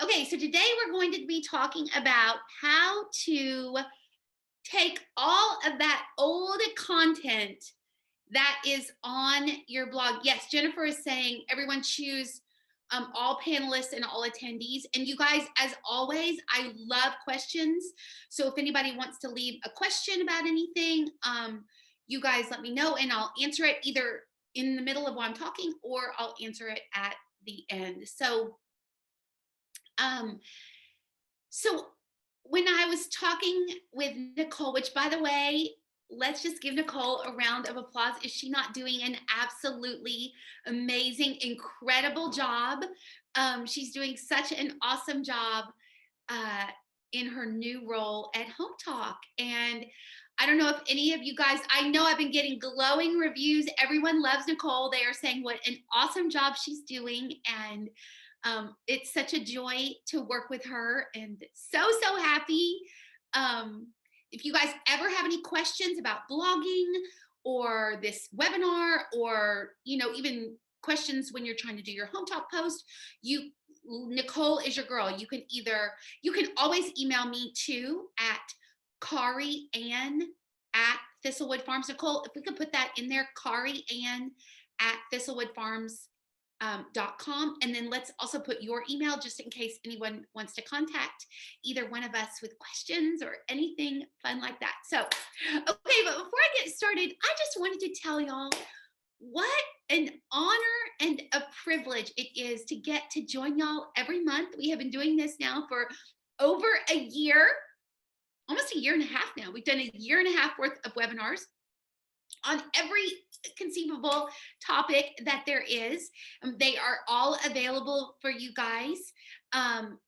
Okay, so today we're going to be talking about how to take all of that old content that is on your blog. Yes, Jennifer is saying everyone choose all panelists and all attendees. And you guys, as always, I love questions. So if anybody wants to leave a question about anything, you guys let me know and I'll answer it either in the middle of while I'm talking or I'll answer it at the end. Um, so when I was talking with Nicole, which by the way, let's just give Nicole a round of applause. Is she not doing an absolutely amazing, incredible job? She's doing such an awesome job uh, in her new role at Hometalk. And I don't know if any of you guys, I know I've been getting glowing reviews. Everyone loves Nicole. They are saying what an awesome job she's doing. And it's such a joy to work with her and so happy. If you guys ever have any questions about blogging or this webinar or, even questions when you're trying to do your Home Talk post, Nicole is your girl. You can always email me too at Kari Ann at Thistlewood Farms. Nicole, if we could put that in there, Kari Ann at thistlewoodfarms.com. And then let's also put your email just in case anyone wants to contact either one of us with questions or anything fun like that. So, okay, but before I get started, I just wanted to tell y'all what an honor and a privilege it is to get to join y'all every month. We have been doing this now for over a year, almost a year and a half now. We've done a year and a half worth of webinars on every conceivable topic that there is. They are all available for you guys.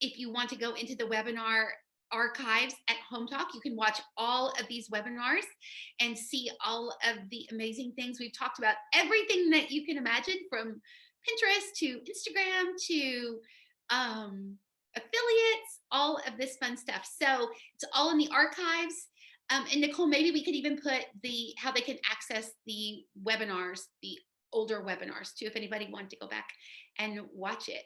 If you want to go into the webinar archives at Hometalk, you can watch all of these webinars and see all of the amazing things we've talked about. Everything that you can imagine, from Pinterest to Instagram to affiliates, all of this fun stuff. So it's all in the archives. And Nicole, maybe we could even put how they can access the webinars, the older webinars too, if anybody wanted to go back and watch it.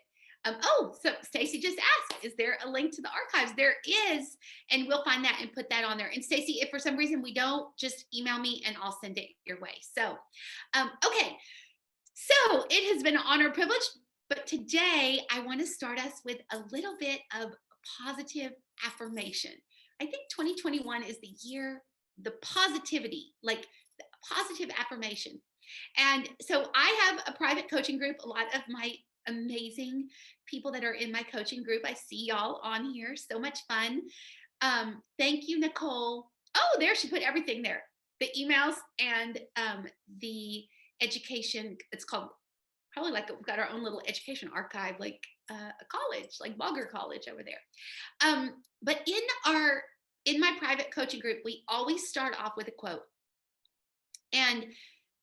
So Stacy just asked, is there a link to the archives? There is, and we'll find that and put that on there. And Stacy, if for some reason we don't, just email me and I'll send it your way. So, okay. So it has been an honor and privilege, but today I want to start us with a little bit of positive affirmation. I think 2021 is the year, the positivity, like the positive affirmation. And so I have a private coaching group. A lot of my amazing people that are in my coaching group, I see y'all on here. So much fun. Thank you, Nicole. Oh, there, she put everything there. The emails and the education. It's called, probably like we've got our own little education archive, like a college, like Blogger College over there. But in my private coaching group, we always start off with a quote. And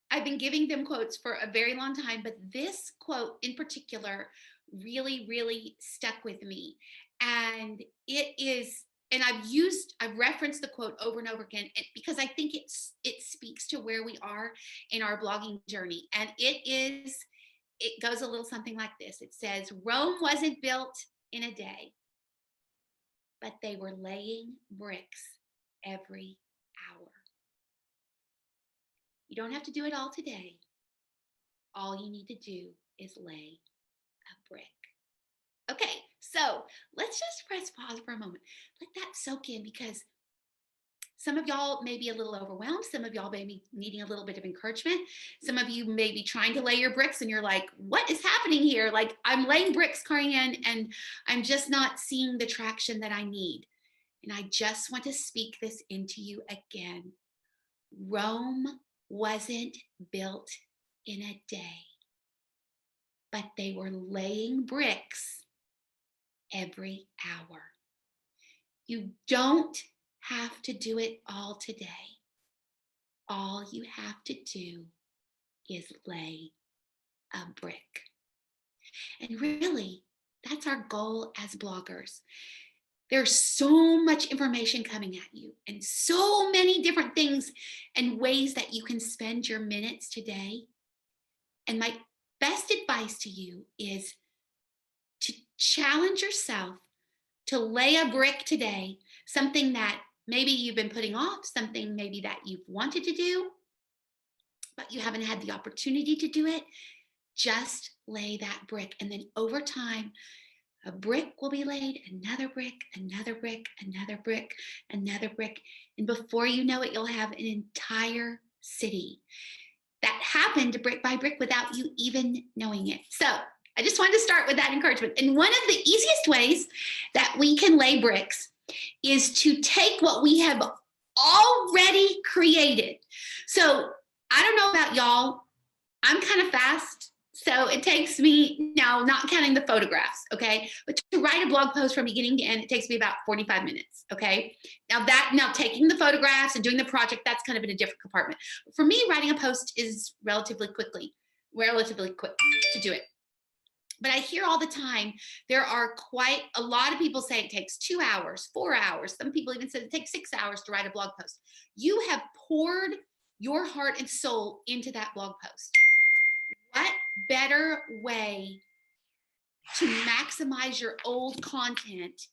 I've been giving them quotes for a very long time, but this quote in particular really, really stuck with me. And it is, and I've referenced the quote over and over again because I think it speaks to where we are in our blogging journey. And it goes a little something like this. It says, Rome wasn't built in a day, but they were laying bricks every hour. You don't have to do it all today. All you need to do is lay a brick. Okay, so let's just press pause for a moment. Let that soak in, because some of y'all may be a little overwhelmed. Some of y'all may be needing a little bit of encouragement. Some of you may be trying to lay your bricks and you're like, what is happening here? Like, I'm laying bricks, Karianne, and I'm just not seeing the traction that I need. And I just want to speak this into you again. Rome wasn't built in a day, but they were laying bricks every hour. You don't have to do it all today. All you have to do is lay a brick. And really, that's our goal as bloggers. There's so much information coming at you and so many different things and ways that you can spend your minutes today. And my best advice to you is to Challenge yourself to lay a brick today, something that maybe you've been putting off, something maybe that you've wanted to do, but you haven't had the opportunity to do it. Just lay that brick. And then over time, a brick will be laid, another brick, another brick, another brick, another brick. And before you know it, you'll have an entire city that happened brick by brick without you even knowing it. So I just wanted to start with that encouragement. And one of the easiest ways that we can lay bricks is to take what we have already created. So I don't know about y'all, I'm kind of fast. So it takes me now, not counting the photographs, okay? But to write a blog post from beginning to end, it takes me about 45 minutes, okay? Now taking the photographs and doing the project, that's kind of in a different compartment. For me, writing a post is relatively quick to do it. But I hear all the time, there are quite a lot of people say it takes 2 hours, 4 hours. Some people even said it takes 6 hours to write a blog post. You have poured your heart and soul into that blog post. What better way to maximize your old content?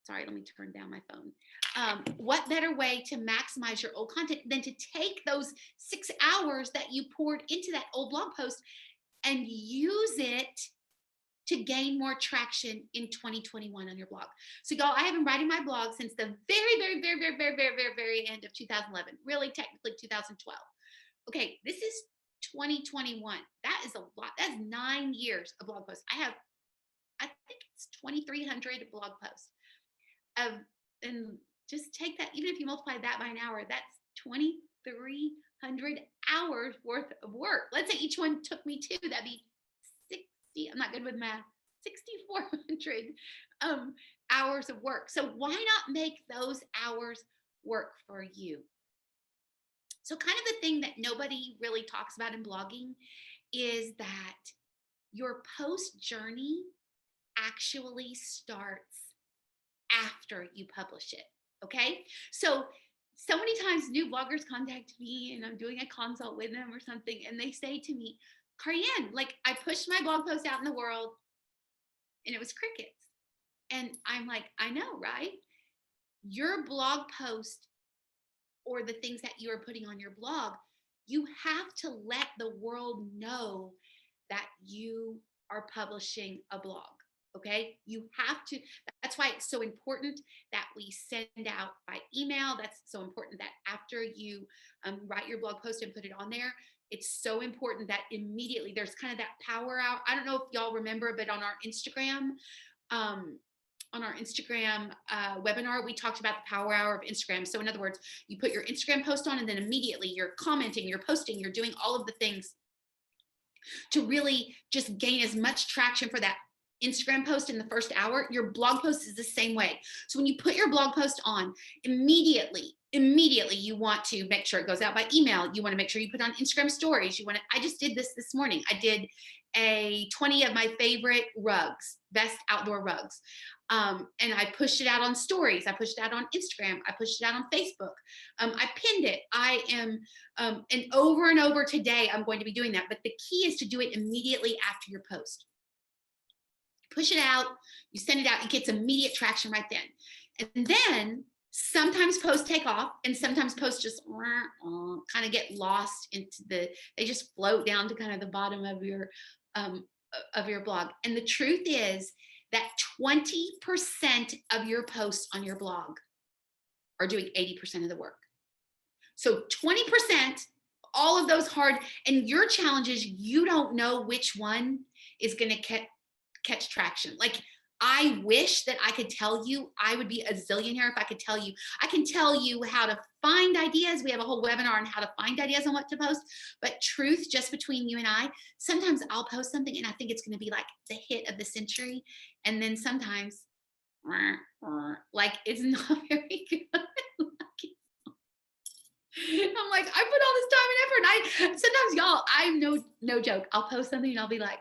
Sorry, let me turn down my phone. What better way to maximize your old content than to take those 6 hours that you poured into that old blog post and use it to gain more traction in 2021 on your blog. So y'all, I have been writing my blog since the very end of 2011, really technically 2012. Okay, this is 2021. That is a lot. That's 9 years of blog posts. I think it's 2,300 blog posts. And just take that, even if you multiply that by an hour, that's 2,300 hours worth of work. Let's say each one took me 2, that'd be 60, I'm not good with math, 6,400 hours of work. So why not make those hours work for you? So kind of the thing that nobody really talks about in blogging is that your post journey actually starts after you publish it. Okay. So many times new bloggers contact me and I'm doing a consult with them or something. And they say to me, Carianne, like I pushed my blog post out in the world and it was crickets. And I'm like, I know, right? Your blog post or the things that you are putting on your blog, you have to let the world know that you are publishing a blog. Okay, you have to. That's why it's so important that we send out by email. That's so important that after you write your blog post and put it on there, it's so important that immediately there's kind of that power out. I don't know if y'all remember, but on our Instagram, webinar, we talked about the power hour of Instagram. So in other words, you put your Instagram post on and then immediately you're commenting, you're posting, you're doing all of the things to really just gain as much traction for that Instagram post in the first hour. Your blog post is the same way. So when you put your blog post on, immediately you want to make sure it goes out by email. You want to make sure you put on Instagram stories. I just did this morning. I did a 20 of my favorite rugs, best outdoor rugs. And I pushed it out on stories. I pushed it out on Instagram. I pushed it out on Facebook. I pinned it. I am, and over today, I'm going to be doing that. But the key is to do it immediately after your post. Push it out, you send it out, it gets immediate traction right then. And then sometimes posts take off and sometimes posts just kind of get lost into they just float down to kind of the bottom of your blog. And the truth is that 20% of your posts on your blog are doing 80% of the work. So 20%, all of those hard, and your challenge is you don't know which one is going to catch traction. Like I wish that I could tell you, I would be a zillionaire if I could tell you. I can tell you how to find ideas. We have a whole webinar on how to find ideas on what to post. But truth, just between you and I, sometimes I'll post something and I think it's going to be like the hit of the century. And then sometimes, like it's not very good. I'm like, I put all this time and effort. And sometimes y'all, I'm no joke. I'll post something and I'll be like,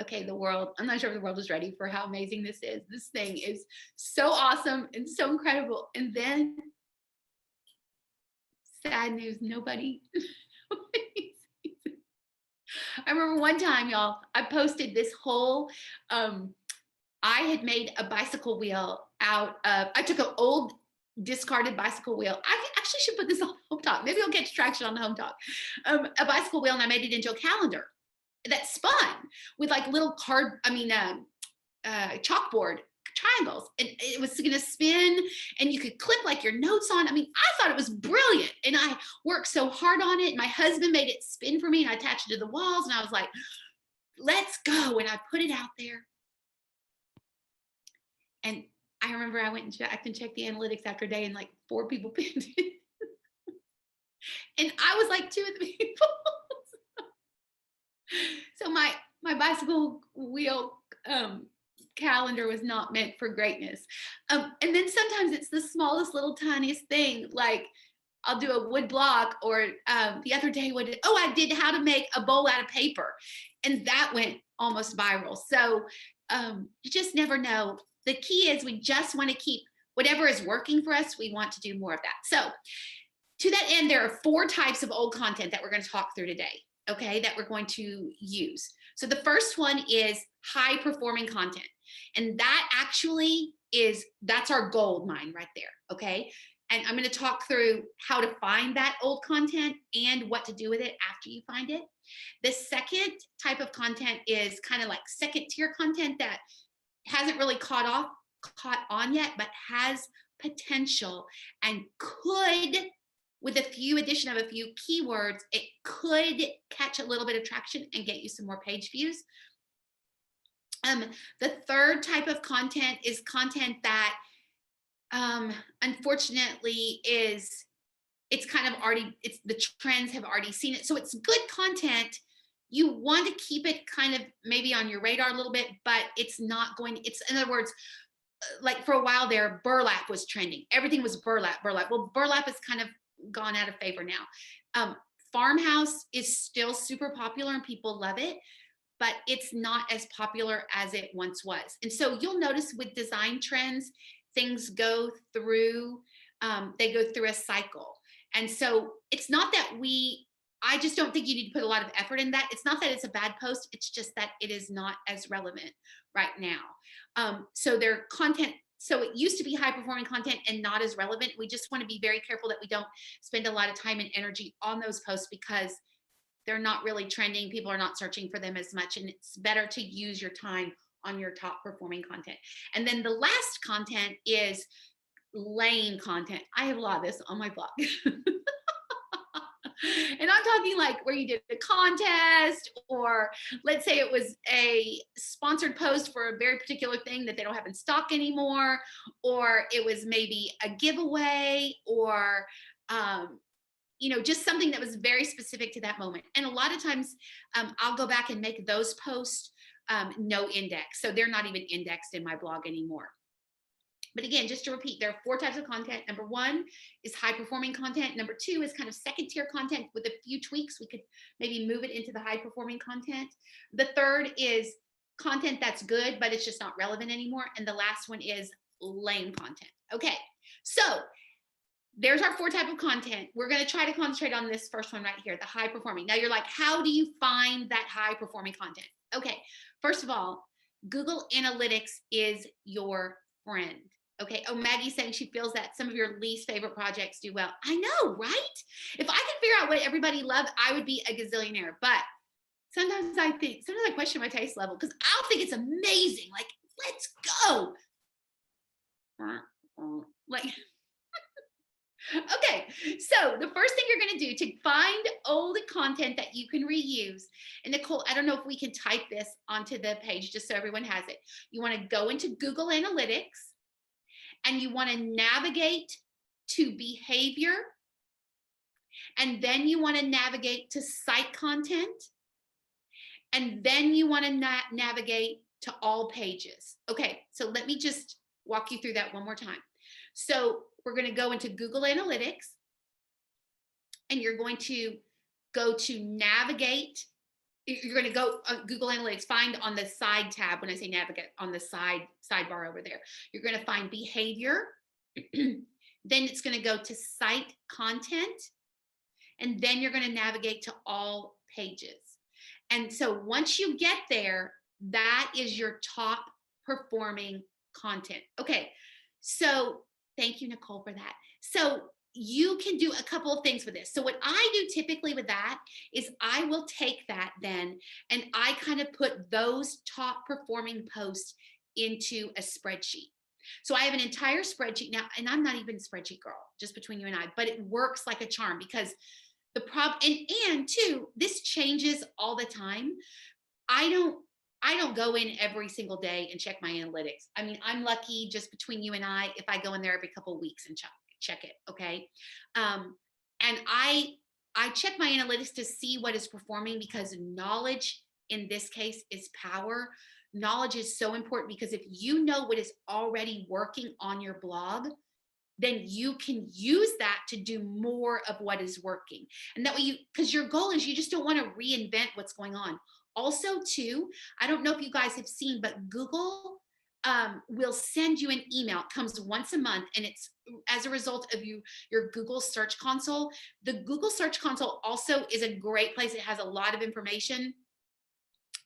okay, the world, I'm not sure if the world is ready for how amazing this is. This thing is so awesome and so incredible. And then sad news, nobody sees it. I remember one time, y'all, I posted this whole I had made a bicycle wheel out of, I took an old discarded bicycle wheel. I actually should put this on Home Talk. Maybe I'll get traction on the Home Talk. A bicycle wheel, and I made it into a calendar that spun with like little chalkboard triangles, and it was going to spin, and you could clip like your notes on. I mean, I thought it was brilliant, and I worked so hard on it. My husband made it spin for me, and I attached it to the walls, and I was like, let's go. And I put it out there, and I remember I went and checked the analytics after a day, and like 4 people pinned it, and I was like 2 of the people. So my bicycle wheel calendar was not meant for greatness. And then sometimes it's the smallest little tiniest thing, like I'll do a wood block, or the other day I did how to make a bowl out of paper, and that went almost viral. So you just never know. The key is we just want to keep whatever is working for us. We want to do more of that. So to that end, there are 4 types of old content that we're going to talk through today, okay, that we're going to use. So the first one is high performing content. And that actually that's our gold mine right there, okay? And I'm going to talk through how to find that old content and what to do with it after you find it. The second type of content is kind of like second tier content that hasn't really caught on yet, but has potential and could, with addition of a few keywords, it could catch a little bit of traction and get you some more page views. The third type of content is content that unfortunately it's the trends have already seen it. So it's good content. You want to keep it kind of maybe on your radar a little bit, but it's in other words, like for a while there, burlap was trending. Everything was burlap. Well, burlap has kind of gone out of favor now. Farmhouse is still super popular and people love it, but it's not as popular as it once was. And so you'll notice with design trends, things go through a cycle. And so it's not that I just don't think you need to put a lot of effort in that. It's not that it's a bad post. It's just that it is not as relevant right now. So their content, so it used to be high performing content and not as relevant. We just want to be very careful that we don't spend a lot of time and energy on those posts because they're not really trending. People are not searching for them as much, and it's better to use your time on your top performing content. And then the last content is lame content. I have a lot of this on my blog. And I'm talking like where you did a contest, or let's say it was a sponsored post for a very particular thing that they don't have in stock anymore, or it was maybe a giveaway, or just something that was very specific to that moment. And a lot of times I'll go back and make those posts no index. So they're not even indexed in my blog anymore. But again, just to repeat, there are 4 types of content. Number 1 is high performing content. Number 2 is kind of second tier content with a few tweaks. We could maybe move it into the high performing content. The third is content that's good, but it's just not relevant anymore. And the last one is lame content. Okay, so there's our 4 type of content. We're going to try to concentrate on this first one right here, the high performing. Now you're like, how do you find that high performing content? Okay, first of all, Google Analytics is your friend. Okay. Oh, Maggie's saying she feels that some of your least favorite projects do well. I know, right? If I could figure out what everybody loved, I would be a gazillionaire. But sometimes I question my taste level because I'll think it's amazing. Like, let's go. Like, okay. So the first thing you're going to do to find old content that you can reuse, and Nicole, I don't know if we can type this onto the page just so everyone has it. You want to go into Google Analytics, and you want to navigate to behavior, and then you want to navigate to site content, and then you want to navigate to all pages. Okay, so let me just walk you through that one more time. So we're going to go into Google Analytics, and you're going to go to navigate. You're going to go Google Analytics, find on the side tab, when I say navigate, on the sidebar over there, you're going to find behavior. Then it's going to go to site content. And then you're going to navigate to all pages. And so once you get there, that is your top performing content. Okay, so thank you, Nicole, for that. So you can do a couple of things with this. So what I do typically with that is I will take that then and I kind of put those top performing posts into a spreadsheet. So I have an entire spreadsheet now, and I'm not even a spreadsheet girl, just between you and I, but it works like a charm because the problem, and two, this changes all the time. I don't I don't go in every single day and check my analytics. I mean, I'm lucky just between you and I if I go in there every couple of weeks and check it, okay? Um, and I check my analytics to see what is performing because knowledge in this case is power. Knowledge is so important because if you know what is already working on your blog, then you can use that to do more of what is working. And that way because your goal is you just don't want to reinvent what's going on. Also, too, I don't know if you guys have seen, but Google will send you an email. It comes once a month, and it's as a result of your Google Search Console. The Google Search Console also is a great place. It has a lot of information.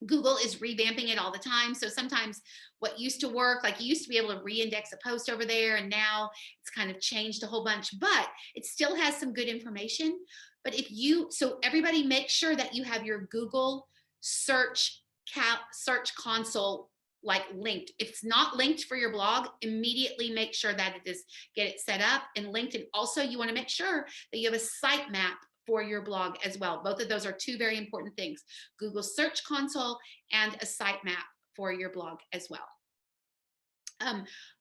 Google is revamping it all the time. So sometimes what used to work, like you used to be able to re-index a post over there, and now it's kind of changed a whole bunch, but it still has some good information. But so everybody make sure that you have your Google search console like linked. If it's not linked for your blog, immediately make sure that it is, get it set up and linked. And also you want to make sure that you have a sitemap for your blog as well. Both of those are two very important things: Google Search Console and a sitemap for your blog as well.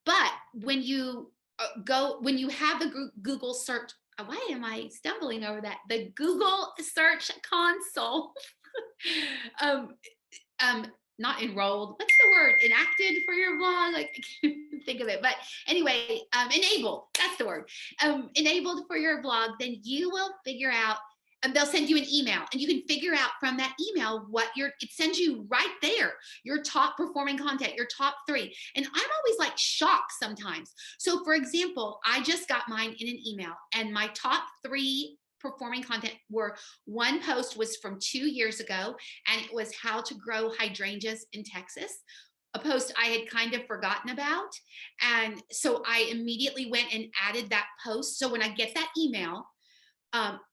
But when you when you have the Google search, why am I stumbling over that? The Google Search Console, um, not enrolled, what's the word, enacted for your blog, like I can't think of it, but anyway, enabled, that's the word, enabled for your blog, then you will figure out, and they'll send you an email, and you can figure out from that email what it sends you right there, your top performing content, your top 3. And I'm always like shocked sometimes. So for example, I just got mine in an email, and my top 3 performing content one post was from 2 years ago, and it was how to grow hydrangeas in Texas, a post I had kind of forgotten about. And so I immediately went and added that post. So when I get that email,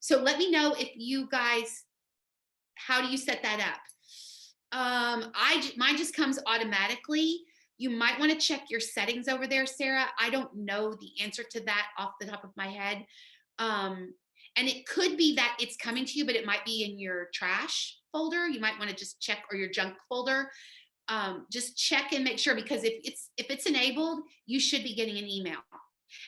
so let me know if you guys, how do you set that up? Mine just comes automatically. You might want to check your settings over there, Sarah. I don't know the answer to that off the top of my head. And it could be that it's coming to you, but it might be in your trash folder. You might want to just check, or your junk folder. Just check and make sure, because if it's enabled, you should be getting an email.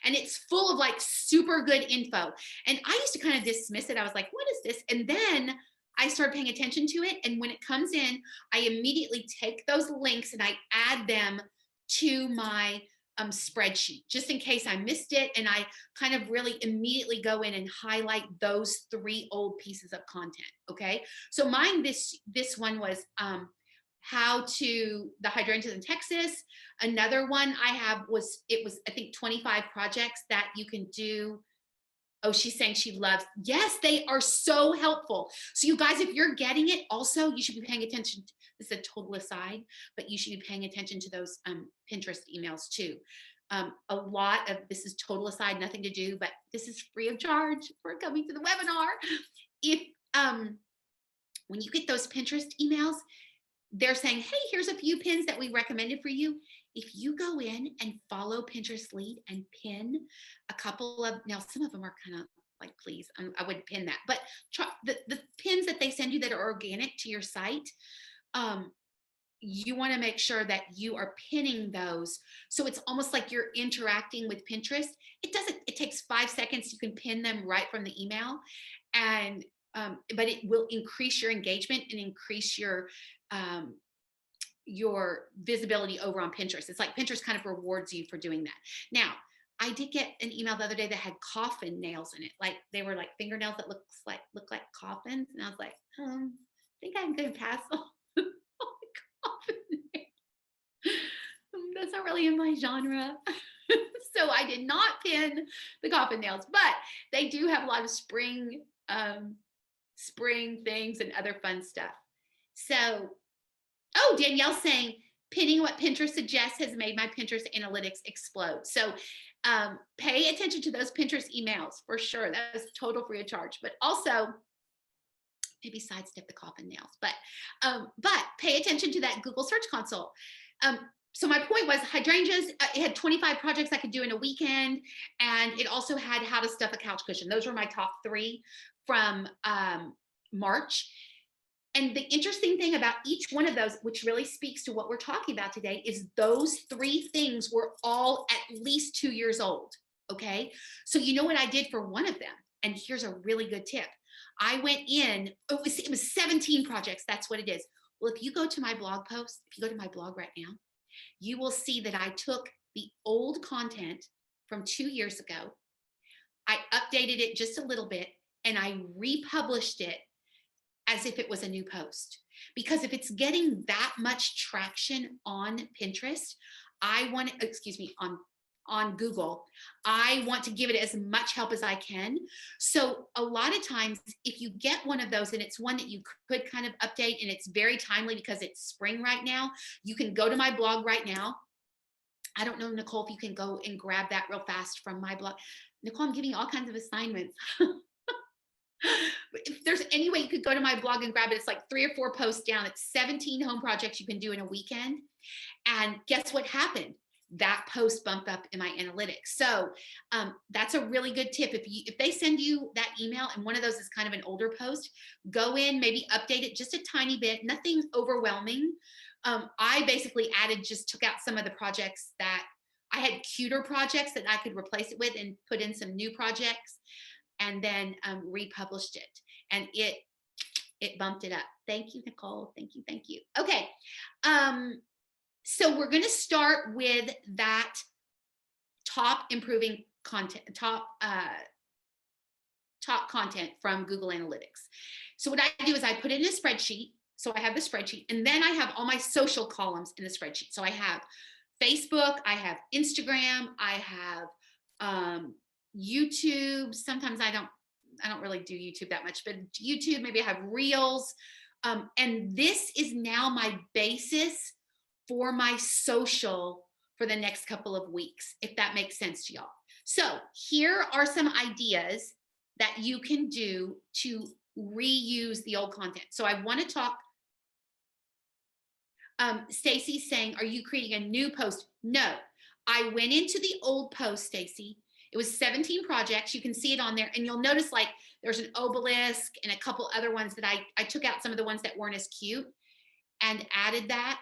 And it's full of like super good info. And I used to kind of dismiss it. I was like, what is this? And then I started paying attention to it. And when it comes in, I immediately take those links and I add them to my spreadsheet, just in case I missed it. And I kind of really immediately go in and highlight those 3 old pieces of content. Okay. So mine, this one was how to the hydrangeas in Texas. Another one I have was I think 25 projects that you can do. Oh, she's saying she loves. Yes, they are so helpful. So you guys, if you're getting it, also you should be paying attention. This is a total aside, but you should be paying attention to those Pinterest emails too. A lot of this is total aside, nothing to do, but this is free of charge for coming to the webinar. If when you get those Pinterest emails, they're saying, hey, here's a few pins that we recommended for you. If you go in and follow Pinterest lead and pin a couple of, now some of them are kind of like, please, I wouldn't pin that, but try the pins that they send you that are organic to your site. You want to make sure that you are pinning those. So it's almost like you're interacting with Pinterest. It takes 5 seconds. You can pin them right from the email. And, but it will increase your engagement and increase your visibility over on Pinterest. It's like Pinterest kind of rewards you for doing that. Now, I did get an email the other day that had coffin nails in it. Like they were like fingernails that look like coffins. And I was like, I think I'm going to pass on coffin nails. That's not really in my genre. So I did not pin the coffin nails, but they do have a lot of spring things and other fun stuff. So, oh, Danielle's saying pinning what Pinterest suggests has made my Pinterest analytics explode. So pay attention to those Pinterest emails for sure. That is total free of charge. But also, maybe sidestep the coffin nails, but pay attention to that Google Search Console. So my point was hydrangeas, it had 25 projects I could do in a weekend. And it also had how to stuff a couch cushion. Those were my top 3 from March. And the interesting thing about each one of those, which really speaks to what we're talking about today, is those 3 things were all at least 2 years old. Okay. So you know what I did for one of them? And here's a really good tip. I went in, it was 17 projects. That's what it is. Well, if you go to my blog post, if you go to my blog right now, you will see that I took the old content from 2 years ago. I updated it just a little bit and I republished it as if it was a new post. Because if it's getting that much traction on Pinterest, on Google, I want to give it as much help as I can. So a lot of times, if you get one of those and it's one that you could kind of update and it's very timely because it's spring right now, you can go to my blog right now. I don't know, Nicole, if you can go and grab that real fast from my blog. Nicole, I'm giving you all kinds of assignments. If there's any way you could go to my blog and grab it, it's like 3 or 4 posts down. It's 17 home projects you can do in a weekend. And guess what happened? That post bumped up in my analytics. So that's a really good tip. If they send you that email and one of those is kind of an older post, go in, maybe update it just a tiny bit, nothing overwhelming. I basically took out some of the projects that I had, cuter projects that I could replace it with, and put in some new projects, and then republished it, and it bumped it up. Thank you, Nicole. Thank you. Okay. So we're going to start with that top improving content, top content from Google Analytics. So what I do is I put it in a spreadsheet. So I have the spreadsheet, and then I have all my social columns in the spreadsheet. So I have Facebook, I have Instagram, I have YouTube. Sometimes I don't really do YouTube that much, but YouTube, maybe I have Reels. And this is now my basis for my social for the next couple of weeks, if that makes sense to y'all. So here are some ideas that you can do to reuse the old content. So I want to talk, Stacy's saying, are you creating a new post? No, I went into the old post, Stacy. It was 17 projects. You can see it on there, and you'll notice like there's an obelisk and a couple other ones that I took out some of the ones that weren't as cute and added that.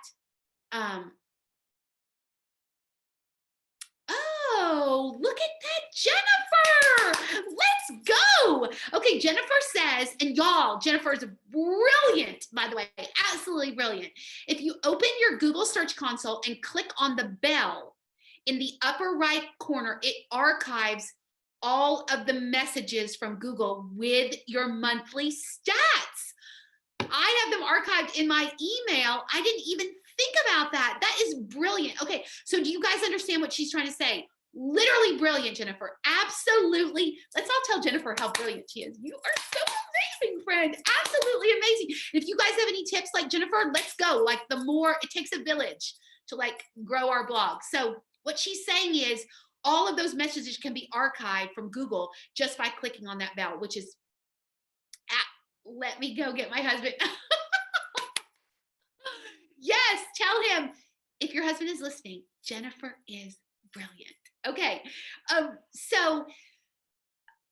Oh, look at that, Jennifer. Let's go. Okay, Jennifer says, and y'all, Jennifer is brilliant, by the way, absolutely brilliant. If you open your Google Search Console and click on the bell in the upper right corner, it archives all of the messages from Google with your monthly stats. I have them archived in my email. I didn't even think about that. That is brilliant. Okay, so do you guys understand what she's trying to say? Literally brilliant, Jennifer. Absolutely. Let's all tell Jennifer how brilliant she is. You are so amazing, friend. Absolutely amazing. If you guys have any tips like Jennifer, let's go. Like, the more, it takes a village to like grow our blog. So what she's saying is all of those messages can be archived from Google just by clicking on that bell, which is, let me go get my husband. Yes, tell him, if your husband is listening, Jennifer is brilliant. Okay, so,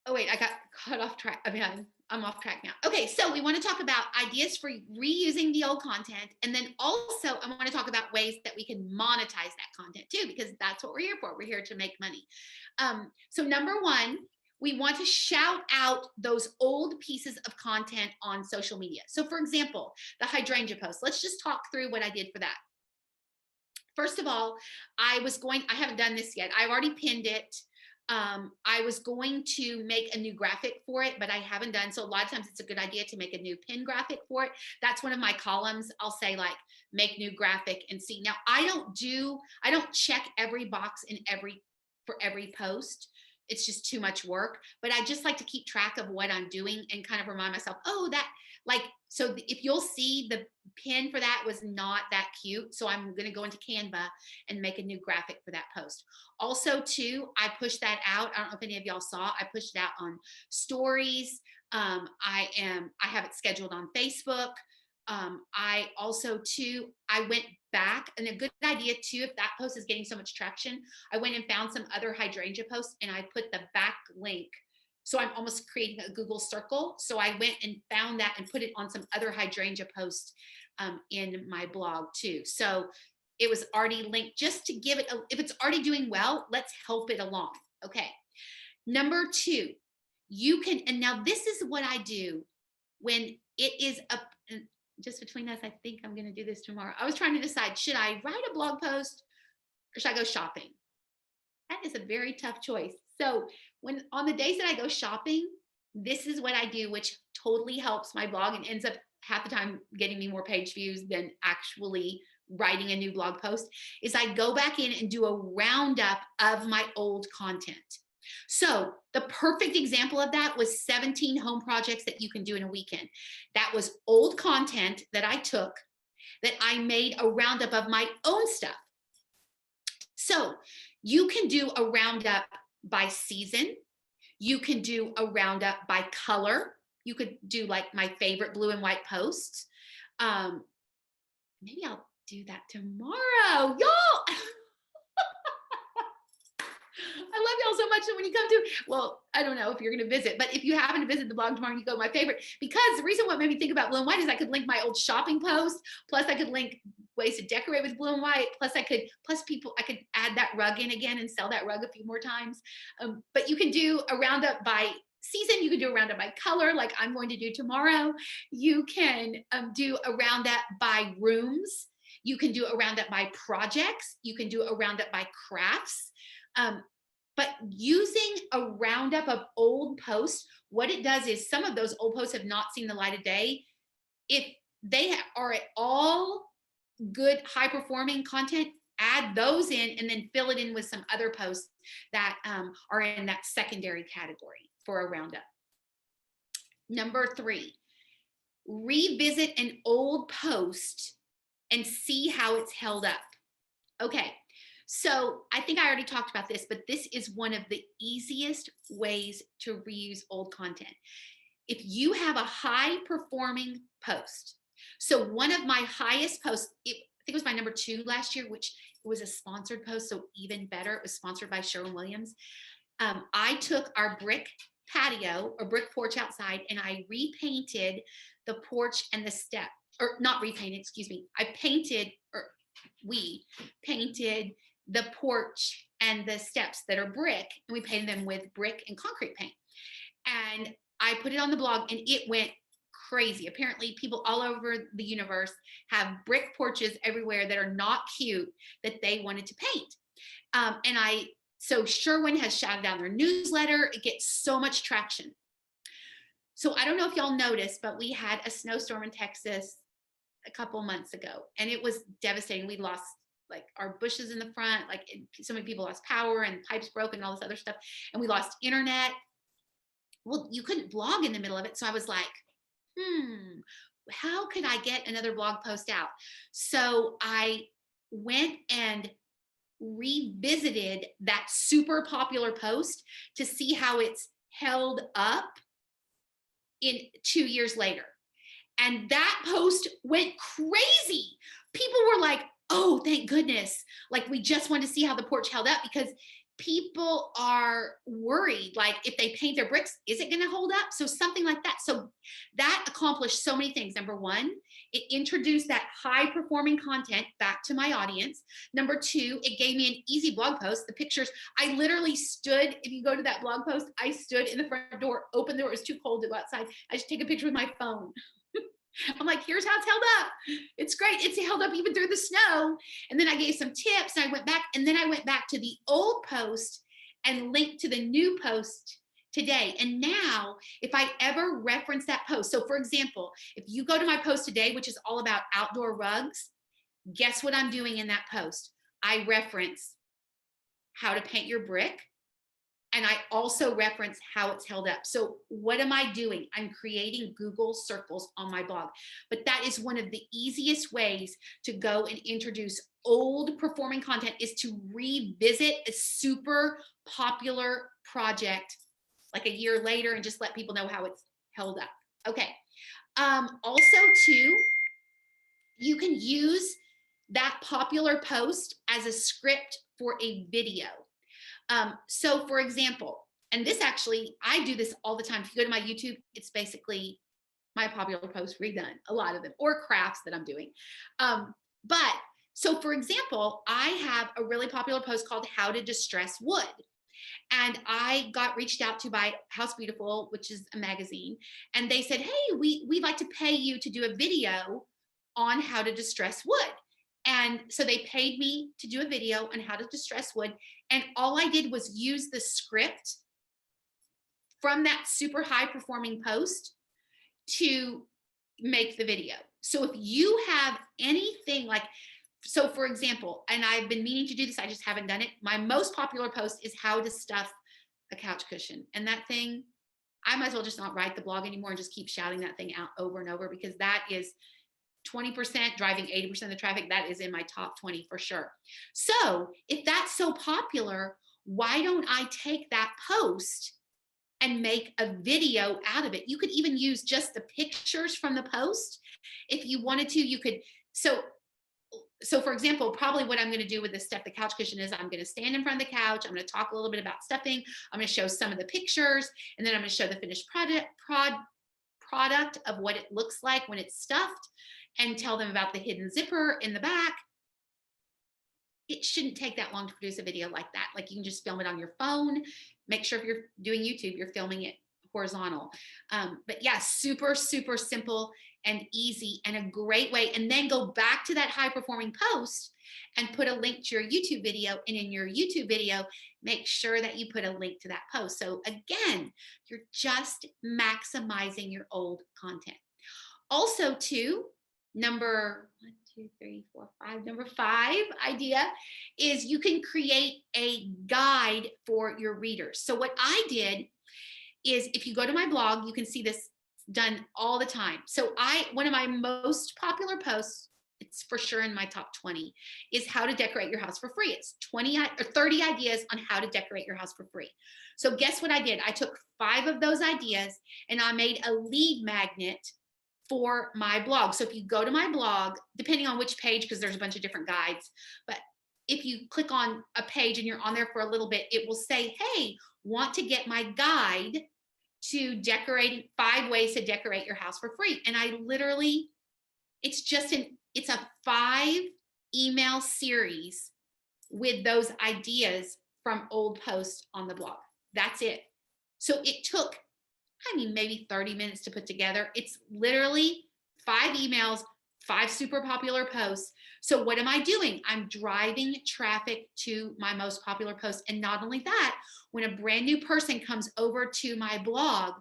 oh wait, I got cut off track. I mean, I'm off track now. Okay, so we want to talk about ideas for reusing the old content. And then also I want to talk about ways that we can monetize that content too, because that's what we're here for. We're here to make money. So number one, we want to shout out those old pieces of content on social media. So for example, the hydrangea post. Let's just talk through what I did for that. First of all, I haven't done this yet. I've already pinned it. I was going to make a new graphic for it, but I haven't done. So a lot of times it's a good idea to make a new pin graphic for it. That's one of my columns. I'll say like, make new graphic and see. Now I don't check every box for every post. It's just too much work, but I just like to keep track of what I'm doing and kind of remind myself, oh, that Like, so if you'll see, the pin for that was not that cute. So I'm going to go into Canva and make a new graphic for that post. Also, too, I pushed that out. I don't know if any of y'all saw, I pushed it out on stories. I have it scheduled on Facebook. I also, too, I went back, and a good idea too, if that post is getting so much traction, I went and found some other hydrangea posts and I put the back link. So I'm almost creating a Google circle. So I went and found that and put it on some other hydrangea posts in my blog too. So it was already linked, just to give it if it's already doing well, let's help it along. Okay. Number 2, you can, and now this is what I do when it is up, just between us, I think I'm going to do this tomorrow. I was trying to decide, should I write a blog post or should I go shopping? That is a very tough choice. So when on the days that I go shopping, this is what I do, which totally helps my blog and ends up half the time getting me more page views than actually writing a new blog post, is I go back in and do a roundup of my old content. So the perfect example of that was 17 home projects that you can do in a weekend. That was old content that I took, that I made a roundup of my own stuff. So you can do a roundup by season. You can do a roundup by color. You could do like my favorite blue and white posts. Maybe I'll do that tomorrow. Y'all, I love y'all so much that when you come to, well, I don't know if you're going to visit, but if you happen to visit the blog tomorrow and you go to my favorite, because the reason what made me think about blue and white is I could link my old shopping post, plus I could link ways to decorate with blue and white, plus I could add that rug in again and sell that rug a few more times. But you can do a roundup by season. You can do a roundup by color, like I'm going to do tomorrow. You can do a roundup by rooms. You can do a roundup by projects. You can do a roundup by crafts. But using a roundup of old posts, what it does is some of those old posts have not seen the light of day. If they are at all good, high performing content, add those in and then fill it in with some other posts that are in that secondary category for a roundup. Number 3, revisit an old post and see how it's held up. Okay. So I think I already talked about this, but this is one of the easiest ways to reuse old content. If you have a high performing post, so one of my highest posts, I think it was my number 2 last year, which was a sponsored post, so even better. It was sponsored by Sherwin-Williams. I took our brick patio or brick porch outside and I repainted the porch and the step, or not repainted, excuse me. We painted the porch and the steps that are brick, and we painted them with brick and concrete paint. And I put it on the blog and it went crazy. Apparently people all over the universe have brick porches everywhere that are not cute that they wanted to paint. So Sherwin has shouted down their newsletter. It gets so much traction. So I don't know if y'all noticed, but we had a snowstorm in Texas a couple months ago, and it was devastating. We lost like our bushes in the front, like so many people lost power and pipes broke and all this other stuff. And we lost internet. Well, you couldn't blog in the middle of it. So I was like, how could I get another blog post out? So I went and revisited that super popular post to see how it's held up in 2 years later. And that post went crazy. People were like, oh, thank goodness. Like, we just wanted to see how the porch held up, because people are worried, like if they paint their bricks, is it going to hold up? So something like that. So that accomplished so many things. Number 1, it introduced that high performing content back to my audience. Number 2, it gave me an easy blog post. The pictures, I literally stood, if you go to that blog post, I stood in the front door, opened the door, it was too cold to go outside. I just take a picture with my phone. I'm like, here's how it's held up. It's great. It's held up even through the snow. And then I gave some tips and I went back, and then I went back to the old post and linked to the new post today. And now if I ever reference that post, so for example, if you go to my post today, which is all about outdoor rugs, guess what I'm doing in that post? I reference how to paint your brick, And I also reference how it's held up. So what am I doing? I'm creating Google circles on my blog. But that is one of the easiest ways to go and introduce old performing content, is to revisit a super popular project like a year later and just let people know how it's held up. Okay. Also too, you can use that popular post as a script for a video. So for example, and this actually, I do this all the time. If you go to my YouTube, it's basically my popular posts redone, a lot of them, or crafts that I'm doing. But so for example, I have a really popular post called How to Distress Wood. And I got reached out to by House Beautiful, which is a magazine. And they said, hey, we'd like to pay you to do a video on how to distress wood. And so they paid me to do a video on how to distress wood. And all I did was use the script from that super high performing post to make the video. So if you have anything like, so for example, and I've been meaning to do this, I just haven't done it. My most popular post is how to stuff a couch cushion. And that thing, I might as well just not write the blog anymore and just keep shouting that thing out over and over, because that is 20% driving 80% of the traffic. That is in my top 20 for sure. So if that's so popular, why don't I take that post and make a video out of it? You could even use just the pictures from the post. If you wanted to, you could. So for example, probably what I'm going to do with this stuff, the couch cushion, is I'm going to stand in front of the couch. I'm going to talk a little bit about stuffing. I'm going to show some of the pictures, and then I'm going to show the finished product of what it looks like when it's stuffed, and tell them about the hidden zipper in the back. It shouldn't take that long to produce a video like that. Like, you can just film it on your phone. Make sure if you're doing YouTube, you're filming it horizontal. But yeah, super, super simple and easy, and a great way. And then go back to that high performing post and put a link to your YouTube video. And in your YouTube video, make sure that you put a link to that post. So again, you're just maximizing your old content. Also too, number 5 idea is you can create a guide for your readers. So what I did is, if you go to my blog, you can see this done all the time. So one of my most popular posts, it's for sure in my top 20, is how to decorate your house for free. It's 20 or 30 ideas on how to decorate your house for free. So guess what I did? I took 5 of those ideas and I made a lead magnet for my blog. So if you go to my blog, depending on which page, because there's a bunch of different guides, but if you click on a page and you're on there for a little bit, it will say, hey, want to get my guide to decorate 5 ways to decorate your house for free. And I literally, it's a 5 email series with those ideas from old posts on the blog. That's it. So it took, maybe 30 minutes to put together. It's literally 5 emails, 5 super popular posts. So what am I doing? I'm driving traffic to my most popular post. And not only that, when a brand new person comes over to my blog,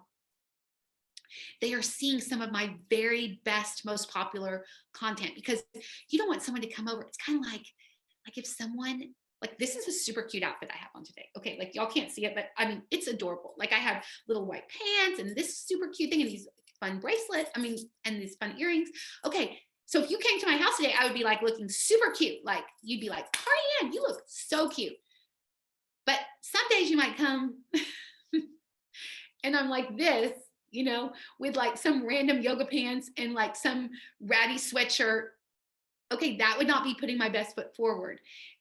they are seeing some of my very best, most popular content, because you don't want someone to come over. It's kind of like if someone, like, this is a super cute outfit I have on today. Okay, like, y'all can't see it, but it's adorable. Like, I have little white pants and this super cute thing and these fun bracelets, and these fun earrings. Okay, so if you came to my house today, I would be like looking super cute. Like, you'd be like, Cardi-Ann, you look so cute. But some days you might come and I'm like this, with like some random yoga pants and like some ratty sweatshirt. Okay, that would not be putting my best foot forward.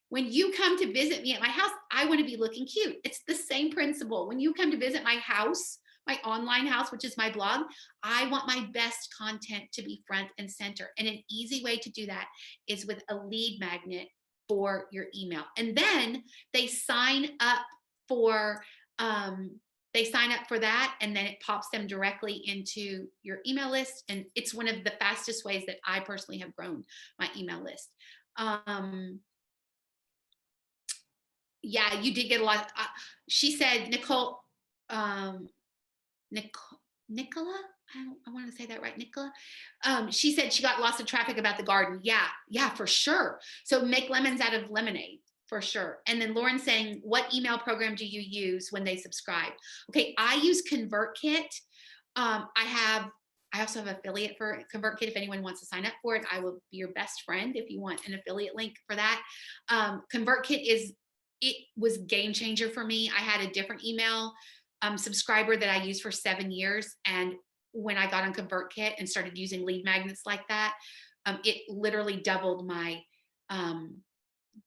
When you come to visit me at my house, I want to be looking cute. It's the same principle. When you come to visit my house, my online house, which is my blog, I want my best content to be front and center. And an easy way to do that is with a lead magnet for your email. And then they sign up for that, and then it pops them directly into your email list. And it's one of the fastest ways that I personally have grown my email list. Yeah, you did get a lot. She said, Nicola, I want to say that right, Nicola. She said she got lots of traffic about the garden. Yeah, for sure. So make lemons out of lemonade. For sure. And then Lauren saying, what email program do you use when they subscribe? Okay, I use ConvertKit. I also have affiliate for ConvertKit. If anyone wants to sign up for it, I will be your best friend if you want an affiliate link for that. ConvertKit it was game changer for me. I had a different email subscriber that I used for 7 years. And when I got on ConvertKit and started using lead magnets like that, it literally um,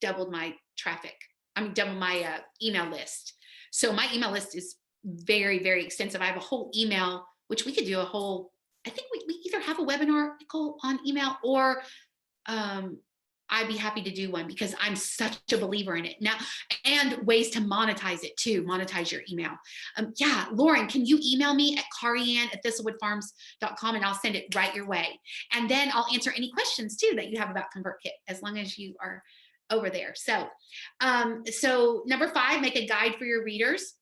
doubled my traffic. I mean, double my email list. So my email list is very, very extensive. I have a whole email, which we could do a whole, I think we either have a webinar Nicole, on email, or um, I'd be happy to do one because I'm such a believer in it now, and ways to monetize it too, monetize your email. Yeah, Lauren, can you email me at carianne@thistlewoodfarms.com and I'll send it right your way. And then I'll answer any questions too that you have about ConvertKit, as long as you are over there. So, so number 5, make a guide for your readers.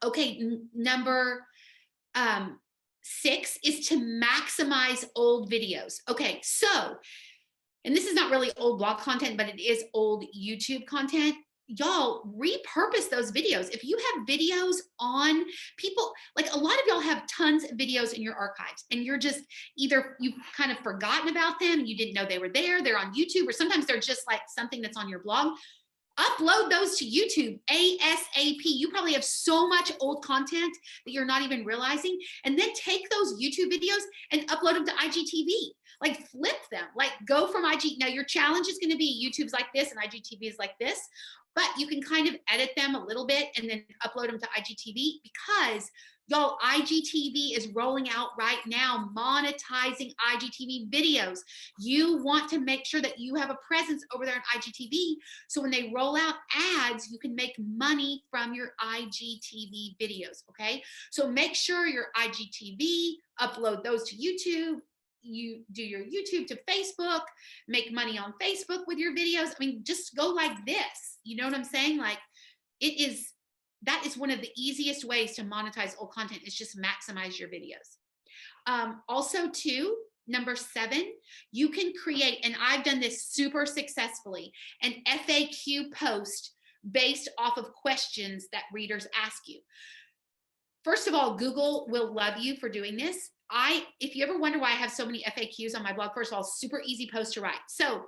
Okay, number 6 is to maximize old videos. Okay, so, and this is not really old blog content, but it is old YouTube content. Y'all repurpose those videos. If you have videos on people, like a lot of y'all have tons of videos in your archives, and you're just either you've kind of forgotten about them, you didn't know they were there, they're on YouTube, or sometimes they're just like something that's on your blog. Upload those to YouTube ASAP. You probably have so much old content that you're not even realizing. And then take those YouTube videos and upload them to IGTV. Like flip them, like go from IG. Now your challenge is going to be YouTube's like this and IGTV is like this, but you can kind of edit them a little bit and then upload them to IGTV, because y'all, IGTV is rolling out right now, monetizing IGTV videos. You want to make sure that you have a presence over there in IGTV, so when they roll out ads, you can make money from your IGTV videos, okay? So make sure your IGTV, upload those to YouTube, you do your YouTube to Facebook, make money on Facebook with your videos. I mean, just go like this. You know what I'm saying? Like that is one of the easiest ways to monetize old content, is just maximize your videos. Also too, number 7, you can create, and I've done this super successfully, an FAQ post based off of questions that readers ask you. First of all, Google will love you for doing this. If you ever wonder why I have so many FAQs on my blog, first of all, super easy post to write. So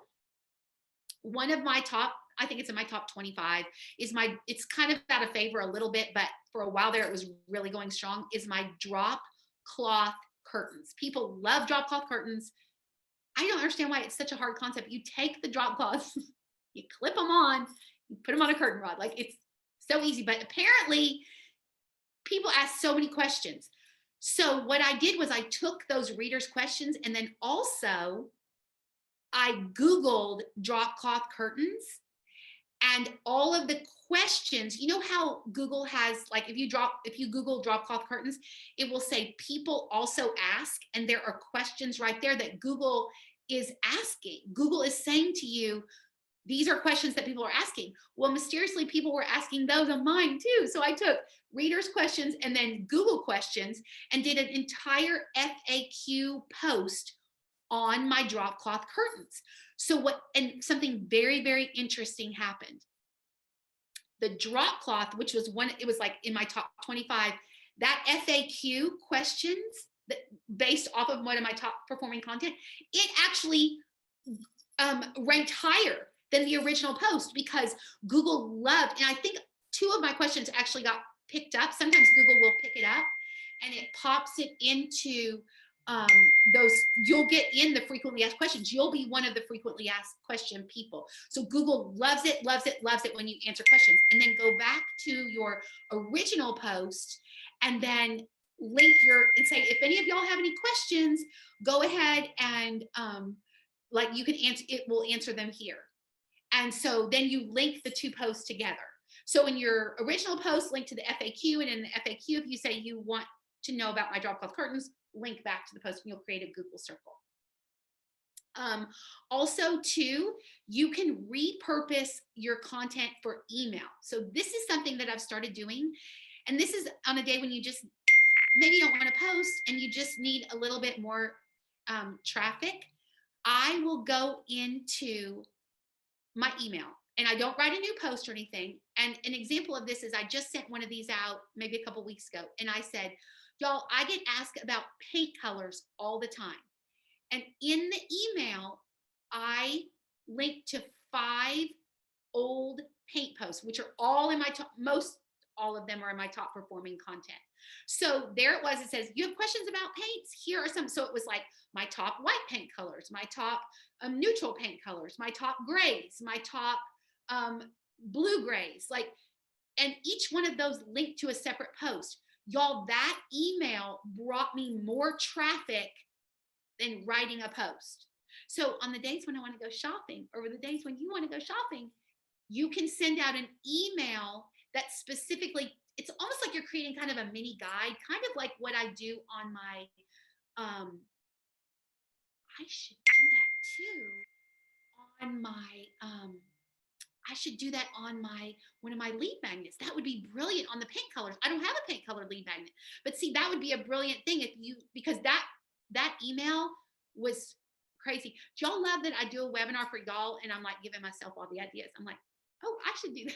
one of my top, I think it's in my top 25, it's kind of out of favor a little bit, but for a while there, it was really going strong, is my drop cloth curtains. People love drop cloth curtains. I don't understand why it's such a hard concept. You take the drop cloths, you clip them on, you put them on a curtain rod. Like, it's so easy, but apparently people ask so many questions. So what I did was I took those readers' questions, and then also I Googled drop cloth curtains, and all of the questions, you know how Google has, like, if you Google drop cloth curtains, it will say people also ask, and there are questions right there that Google is asking. Google is saying to you, these are questions that people are asking. Well, mysteriously, people were asking those of mine too. So I took readers' questions and then Google questions and did an entire FAQ post on my drop cloth curtains. So and something very, very interesting happened. The drop cloth, which was it was like in my top 25, that FAQ questions based off of one of my top performing content, it actually ranked higher than the original post, because Google loved, and I think 2 of my questions actually got picked up. Sometimes Google will pick it up and it pops it into those, you'll get in the frequently asked questions. You'll be one of the frequently asked question people. So Google loves it, loves it, loves it when you answer questions. And then go back to your original post and then link and say, if any of y'all have any questions, go ahead and like you can answer, it will answer them here. And so then you link the 2 posts together. So in your original post, link to the FAQ, and in the FAQ, if you say you want to know about my drop cloth curtains, link back to the post and you'll create a Google circle. Also too, you can repurpose your content for email. So this is something that I've started doing. And this is on a day when you just maybe don't want to post and you just need a little bit more traffic. I will go into my email and I don't write a new post or anything. And an example of this is I just sent one of these out maybe a couple weeks ago. And I said, y'all, I get asked about paint colors all the time. And in the email, I link to 5 old paint posts, which are all in my top, most all of them are in my top performing content. So there it was. It says, you have questions about paints? Here are some. So it was like my top white paint colors, my top neutral paint colors, my top grays, my top blue grays, like, and each one of those linked to a separate post. Y'all, that email brought me more traffic than writing a post. So on the days when I want to go shopping, or the days when you want to go shopping, you can send out an email that specifically, it's almost like you're creating kind of a mini guide, kind of like what I do on my, I should do that too on my, I should do that on my one of my lead magnets. That would be brilliant on the paint colors. I don't have a paint color lead magnet, but see, that would be a brilliant thing if you, because that email was crazy. Do y'all love that I do a webinar for y'all and I'm like giving myself all the ideas? I'm like, oh, I should do that.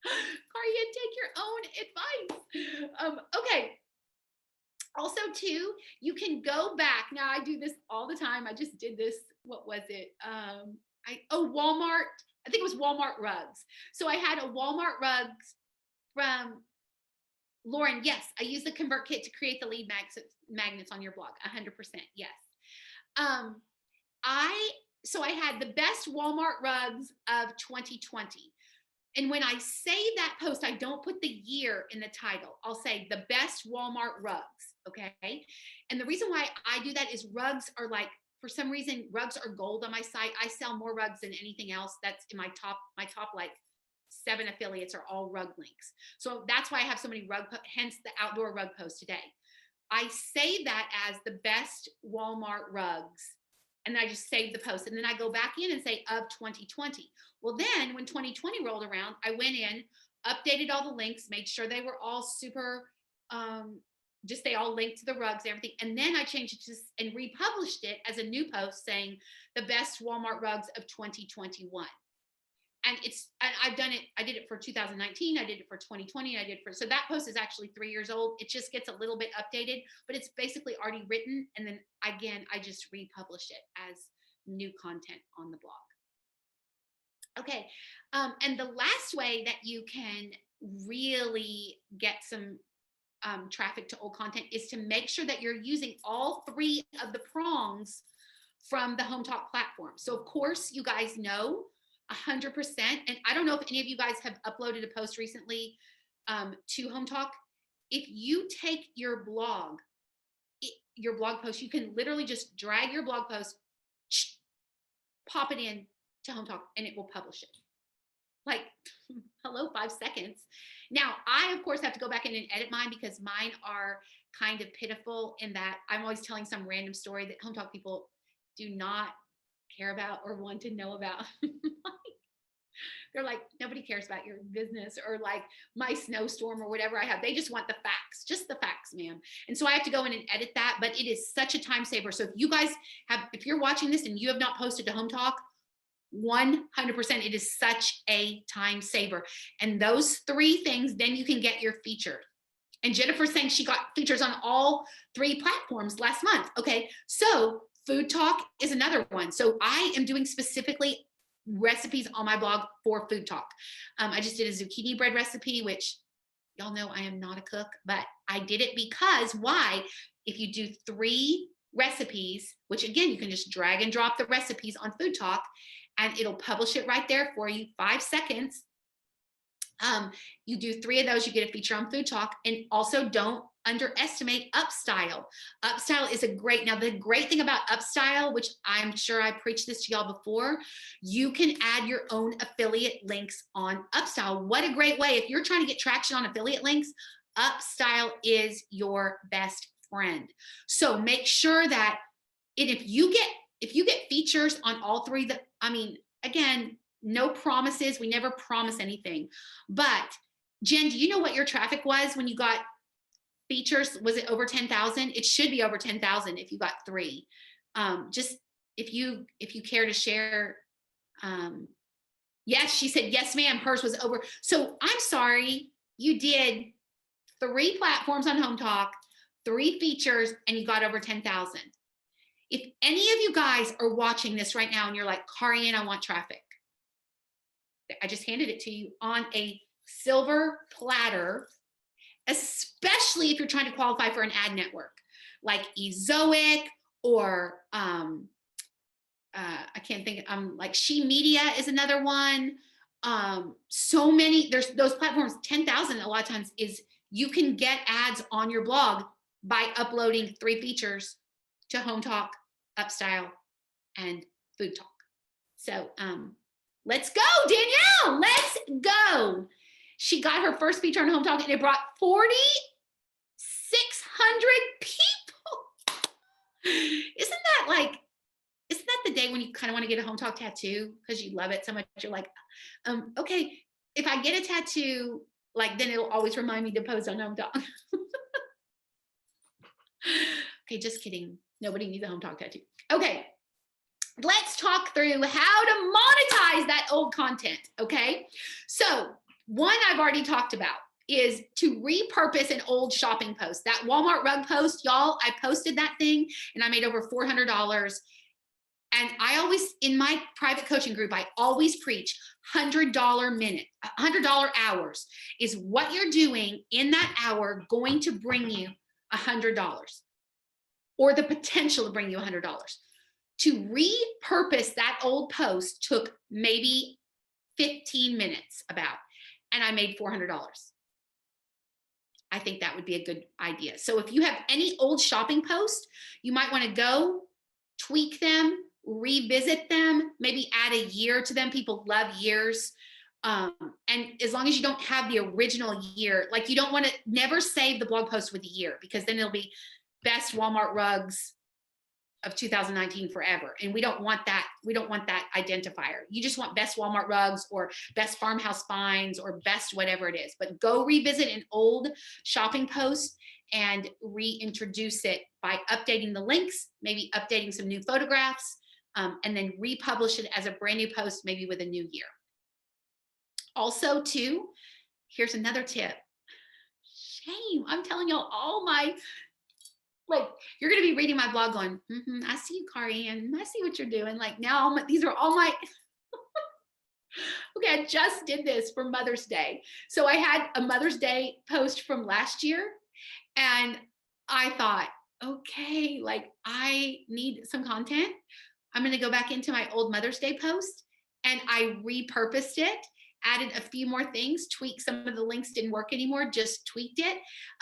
Cardia, take your own advice. Okay. Also, too, you can go back. Now, I do this all the time. I just did this. What was it? Walmart. I think it was Walmart rugs. So I had a Walmart rugs from Lauren. Yes, I use the ConvertKit to create the lead magnets on your blog. 100%. Yes. So I had the best Walmart rugs of 2020. And when I say that post, I don't put the year in the title. I'll say the best Walmart rugs, okay? And the reason why I do that is rugs are like, for some reason, rugs are gold on my site. I sell more rugs than anything else. That's in my top like 7 affiliates are all rug links. So that's why I have so many hence the outdoor rug post today. I say that as the best Walmart rugs. And then I just save the post. And then I go back in and say of 2020. Well, then when 2020 rolled around, I went in, updated all the links, made sure they were all super, they all linked to the rugs, everything. And then I changed it and republished it as a new post saying the best Walmart rugs of 2021. And I've done it. I did it for 2019. I did it for 2020. So that post is actually 3 years old. It just gets a little bit updated, but it's basically already written. And then again, I just republish it as new content on the blog. Okay. And the last way that you can really get some traffic to old content is to make sure that you're using all 3 of the prongs from the Hometalk platform. So of course, you guys know 100%. And I don't know if any of you guys have uploaded a post recently to Hometalk. If you take your blog post, you can literally just drag your blog post, pop it in to Hometalk, and it will publish it. Like, hello, 5 seconds. Now, I, of course, have to go back in and edit mine because mine are kind of pitiful in that I'm always telling some random story that Hometalk people do not care about or want to know about. They're like, nobody cares about your business or like my snowstorm or whatever I have. They just want the facts, just the facts, ma'am. And so I have to go in and edit that, but it is such a time saver. So if you guys if you're watching this and you have not posted to Hometalk, 100%, it is such a time saver. And those 3 things, then you can get your feature. And Jennifer's saying she got features on all 3 platforms last month. Okay, so Food Talk is another one. So I am doing specifically recipes on my blog for Food Talk. I just did a zucchini bread recipe, which y'all know I am not a cook, but I did it because why? If you do 3 recipes, which again, you can just drag and drop the recipes on Food Talk and it'll publish it right there for you, 5 seconds. You do 3 of those, you get a feature on Food Talk. And also don't underestimate Upstyle. Upstyle is now the great thing about Upstyle, which I'm sure I preached this to y'all before, you can add your own affiliate links on Upstyle. What a great way. If you're trying to get traction on affiliate links, Upstyle is your best friend. So make sure that if you get features on all 3, again, no promises. We never promise anything. But Jen, do you know what your traffic was when you got features? Was it over 10,000? It should be over 10,000 if you got 3. Just if you care to share. Yes, she said, yes, ma'am, hers was over. So I'm sorry, you did 3 platforms on Hometalk, 3 features, and you got over 10,000. If any of you guys are watching this right now and you're like, Karian, I want traffic, I just handed it to you on a silver platter, especially if you're trying to qualify for an ad network like Ezoic or I can't think, like She Media is another one. So many, there's those platforms. 10,000 a lot of times is, you can get ads on your blog by uploading 3 features to Hometalk, Upstyle, and Food Talk. So let's go, Danielle, let's go. She got her first feature on Hometalk and it brought 4,600 people. Isn't that the day when you kind of want to get a Hometalk tattoo because you love it so much? You're like, okay, if I get a tattoo, like, then it'll always remind me to post on Hometalk. Okay, just kidding. Nobody needs a Hometalk tattoo. Okay, let's talk through how to monetize that old content. Okay, so one I've already talked about is to repurpose an old shopping post. That Walmart rug post, y'all, I posted that thing and I made over $400. And I always, in my private coaching group, I always preach $100 minute, $100 hours is what you're doing in that hour going to bring you $100, or the potential to bring you $100. To repurpose that old post took maybe 15 minutes about, and I made $400. I think that would be a good idea. So if you have any old shopping posts, you might want to go tweak them, revisit them, maybe add a year to them. People love years. And as long as you don't have the original year, like, you don't want to, never save the blog post with a year, because then it'll be best Walmart rugs of 2019 forever. And we don't want that. We don't want that identifier. You just want best Walmart rugs or best farmhouse finds or best whatever it is. But go revisit an old shopping post and reintroduce it by updating the links, maybe updating some new photographs, and then republish it as a brand new post, maybe with a new year. Also, too, here's another tip. Shame, I'm telling y'all all my, like, you're going to be reading my blog going, I see you, Karian. I see what you're doing. Like, now these are all my, okay, I just did this for Mother's Day. So I had a Mother's Day post from last year, and I thought, okay, like, I need some content. I'm going to go back into my old Mother's Day post, and I repurposed it, added a few more things, tweaked some of the links, didn't work anymore, just tweaked it.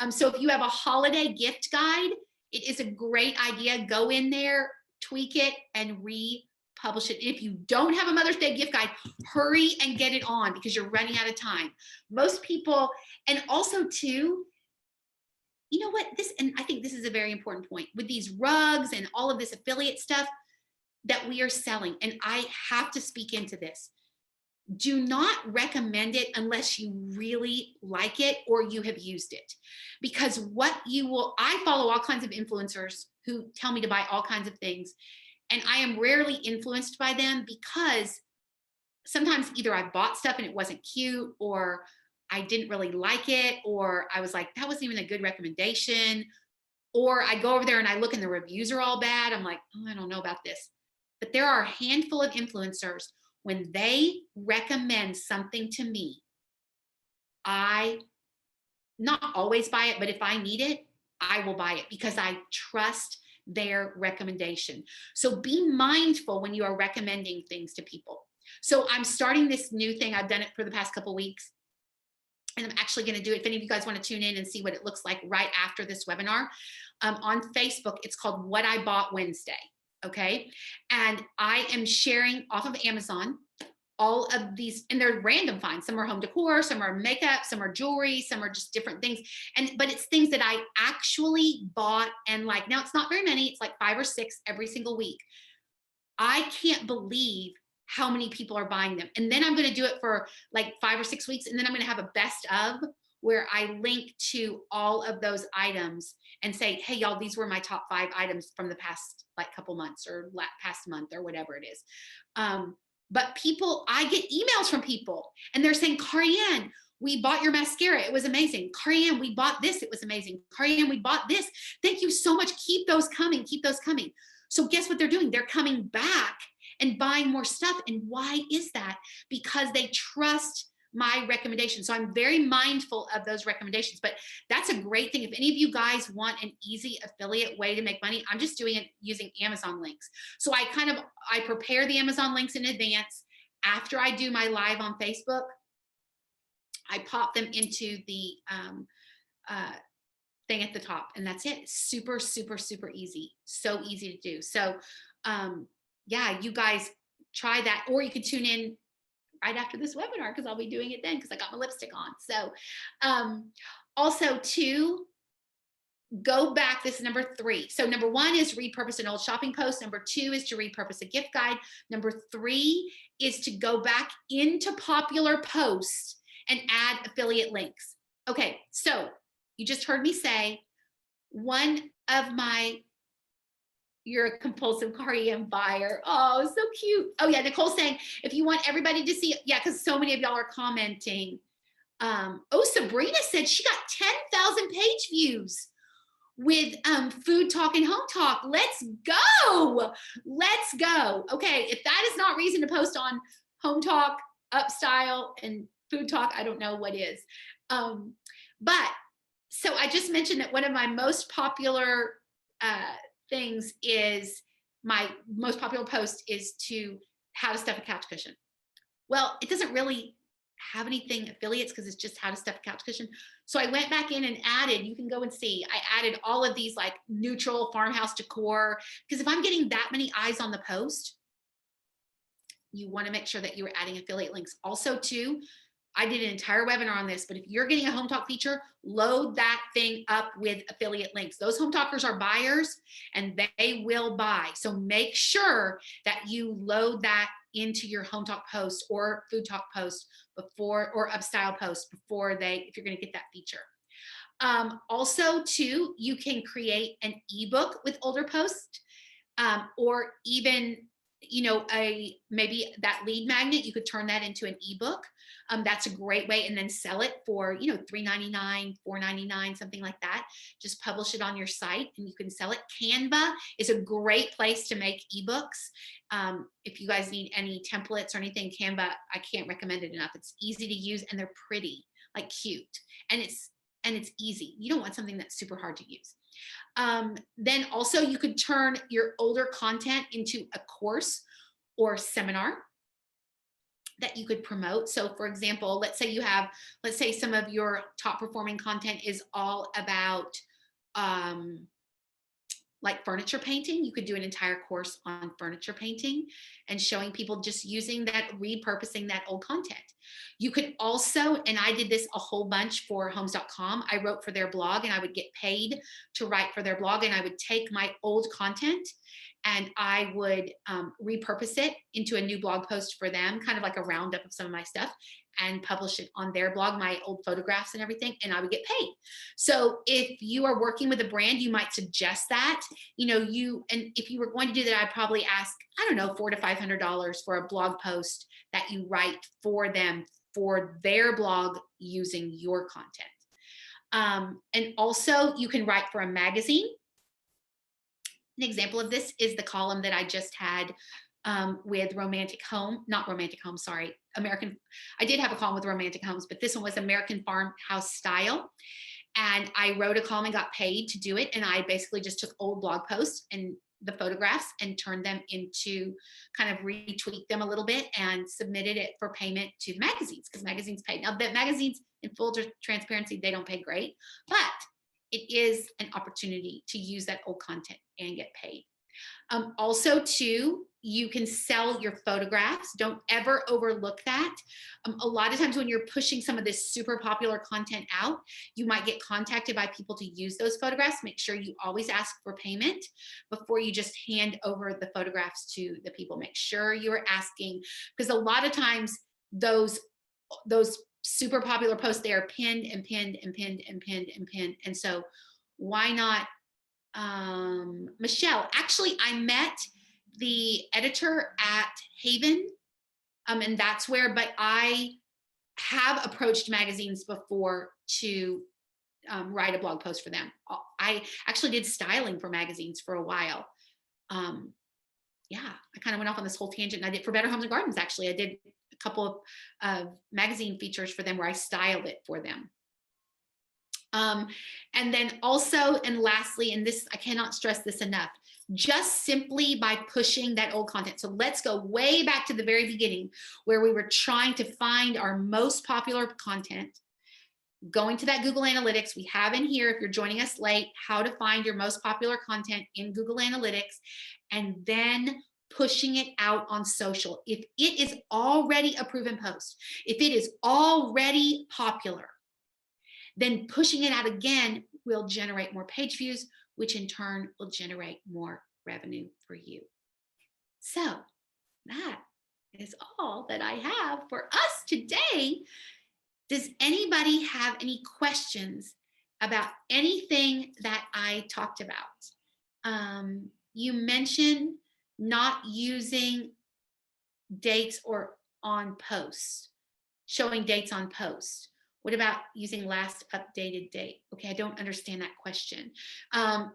So if you have a holiday gift guide, it is a great idea. Go in there, tweak it, and republish it. If you don't have a Mother's Day gift guide, hurry and get it on, because you're running out of time. Most people, and also too, you know what, and I think this is a very important point with these rugs and all of this affiliate stuff that we are selling, and I have to speak into this. Do not recommend it unless you really like it or you have used it. Because I follow all kinds of influencers who tell me to buy all kinds of things, and I am rarely influenced by them, because sometimes either I bought stuff and it wasn't cute, or I didn't really like it, or I was like, that wasn't even a good recommendation, or I go over there and I look and the reviews are all bad. I'm like, oh, I don't know about this. But there are a handful of influencers, when they recommend something to me, I not always buy it, but if I need it, I will buy it, because I trust their recommendation. So be mindful when you are recommending things to people. So I'm starting this new thing. I've done it for the past couple of weeks, and I'm actually going to do it. If any of you guys want to tune in and see what it looks like right after this webinar, on Facebook, it's called What I Bought Wednesday. Okay. And I am sharing off of Amazon all of these, and they're random finds. Some are home decor, some are makeup, some are jewelry, some are just different things. But it's things that I actually bought and like. Now, it's not very many. It's like 5 or 6 every single week. I can't believe how many people are buying them. And then I'm going to do it for like 5 or 6 weeks. And then I'm going to have a best of where I link to all of those items and say, hey, y'all, these were my top 5 items from the past like couple months or past month or whatever it is. But people, I get emails from people and they're saying, Carianne, we bought your mascara. It was amazing. Carianne, we bought this. It was amazing. Carianne, we bought this. Thank you so much. Keep those coming. Keep those coming. So guess what they're doing? They're coming back and buying more stuff. And why is that? Because they trust my recommendation. So I'm very mindful of those recommendations, but that's a great thing. If any of you guys want an easy affiliate way to make money, I'm just doing it using Amazon links. So I prepare the Amazon links in advance. After I do my live on Facebook, I pop them into the thing at the top, and that's it. Super, super, super easy. So easy to do. So yeah, you guys try that, or you could tune in right after this webinar because I'll be doing it then because I got my lipstick on. So also to go back, this is number 3. So number 1 is repurpose an old shopping post. Number 2 is to repurpose a gift guide. Number 3 is to go back into popular posts and add affiliate links. Okay, so you just heard me say you're a compulsive Carianne buyer. Oh, so cute. Oh yeah, Nicole's saying, if you want everybody to see, yeah, because so many of y'all are commenting. Oh, Sabrina said she got 10,000 page views with Food Talk and Home Talk. Let's go. Let's go. Okay, if that is not reason to post on Home Talk, Upstyle, and Food Talk, I don't know what is. But so I just mentioned that one of my most popular things is my most popular post is to how to stuff a couch cushion. Well, it doesn't really have anything affiliates because it's just how to stuff a couch cushion. So I went back in and added, you can go and see, I added all of these like neutral farmhouse decor, because if I'm getting that many eyes on the post, you want to make sure that you're adding affiliate links. Also too, I did an entire webinar on this, but if you're getting a Home Talk feature, load that thing up with affiliate links. Those Home Talkers are buyers and they will buy. So make sure that you load that into your Home Talk post or Food Talk post before, or Upstyle post before if you're going to get that feature. Also too, you can create an ebook with older posts, or even, you know, maybe that lead magnet, you could turn that into an ebook. That's a great way, and then sell it for, you know, $3.99, $4.99, something like that. Just publish it on your site and you can sell it. Canva is a great place to make ebooks. If you guys need any templates or anything, Canva, I can't recommend it enough. It's easy to use and they're pretty, like cute, and it's easy. You don't want something that's super hard to use. Then also you could turn your older content into a course or seminar that you could promote. So for example, let's say some of your top performing content is all about like furniture painting. You could do an entire course on furniture painting and showing people just using that, repurposing that old content. You could also, and I did this a whole bunch for homes.com. I wrote for their blog and I would get paid to write for their blog, and I would take my old content and I would repurpose it into a new blog post for them, kind of like a roundup of some of my stuff, and publish it on their blog, my old photographs and everything, and I would get paid. So if you are working with a brand, you might suggest that, you know, and if you were going to do that, I'd probably ask, I don't know, $400 to $500 for a blog post that you write for them for their blog using your content. And also you can write for a magazine. An example of this is the column that I just had with I did have a column with Romantic Homes, but this one was American Farmhouse Style. And I wrote a column and got paid to do it. And I basically just took old blog posts and the photographs and turned them into, kind of retweak them a little bit and submitted it for payment to the magazines, because magazines pay. Now, the magazines, in full transparency, they don't pay great, but it is an opportunity to use that old content and get paid. Also too, you can sell your photographs. Don't ever overlook that. A lot of times when you're pushing some of this super popular content out, you might get contacted by people to use those photographs. Make sure you always ask for payment before you just hand over the photographs to the people. Make sure you're asking, because a lot of times those super popular posts. They are pinned and pinned and pinned and pinned and pinned. And so why not Michelle? Actually, I met the editor at Haven, and that's where, but I have approached magazines before to write a blog post for them. I actually did styling for magazines for a while. Yeah, I kind of went off on this whole tangent. And I did for Better Homes and Gardens. Actually, I did a couple of magazine features for them where I styled it for them. And then also, and lastly, and this, I cannot stress this enough, just simply by pushing that old content. So let's go way back to the very beginning where we were trying to find our most popular content. Going to that Google Analytics, we have in here, if you're joining us late, how to find your most popular content in Google Analytics, and then pushing it out on social. If it is already a proven post, if it is already popular, then pushing it out again will generate more page views, which in turn will generate more revenue for you. So that is all that I have for us today. Does anybody have any questions about anything that I talked about? You mentioned not using dates or on posts, showing dates on posts. What about using last updated date? Okay, I don't understand that question.